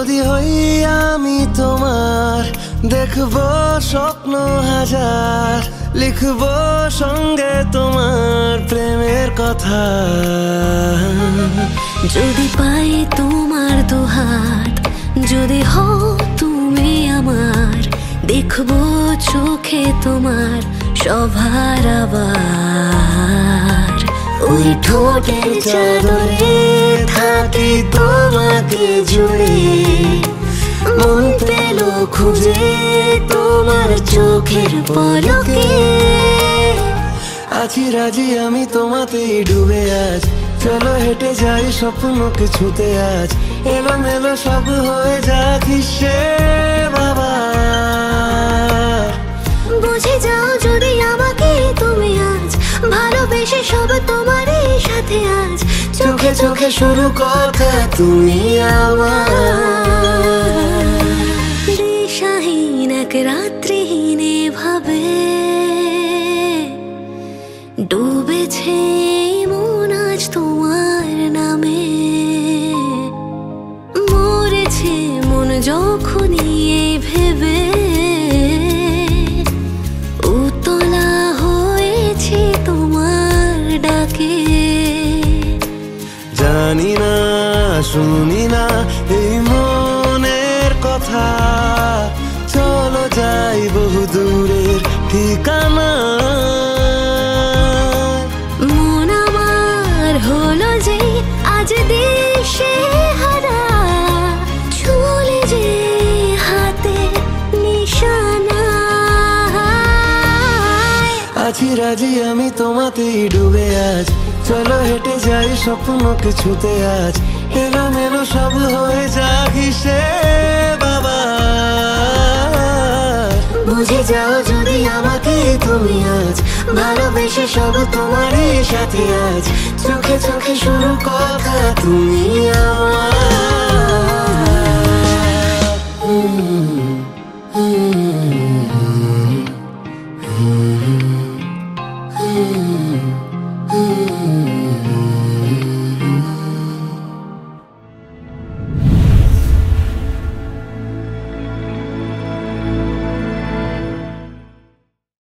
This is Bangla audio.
যদি হই আমি তোমার, দেখবো স্বপ্ন হাজার, লিখবো সঙ্গে তোমার প্রেমের কথা। যদি পাই তোমার দুহাত, যদি হও তুমি আমার, দেখবো চোখে তোমার সবার আবার। ওই ঠোঁটের চাদরে থাকি তোমাকে জুড়ে, মন পেল খুঁজে তোমার চোখের পলকে। আছি রাজি আমি তোমাতেই ডুবে আজ, চলো হেঁটে যাই স্বপ্নকে ছুতে আজ। এলোমেলো সব হয়ে যাক হিসেব আবার। বুঝে যাও যদি আমাকে তুমি আজ, ভালোবেসে সব তোমারই সাথে আজ। চোখে চোখে শুরু কথা তুমি আমার। দিশাহীন এক রাত্রিহীন ভাবে ডুবেছে মন আজ তোমার নামে। মরেছে মন যখনই এই ভেবে, উতলা হয়েছে তোমার ডাকে। জানি না শুনি না এই মনের কথা, চলো যাই বহু দূরের ঠিকানা। মন আমার হলো যে আজ দেশে হারা, চলে যে হাতে নিশানা। আছি রাজি আমি তোমাতেই ডুবে আজ, চলো হেঁটে যাই স্বপ্নকে ছুতে আজ। এলোমেলো সব হয়ে যাক হিসেব আবার। বুঝে যাও যদি আমাকে তুমি আজ, ভালোবেসে সব তোমারই সাথে আজ। চোখে চোখে শুরু কথা তুমি আমার।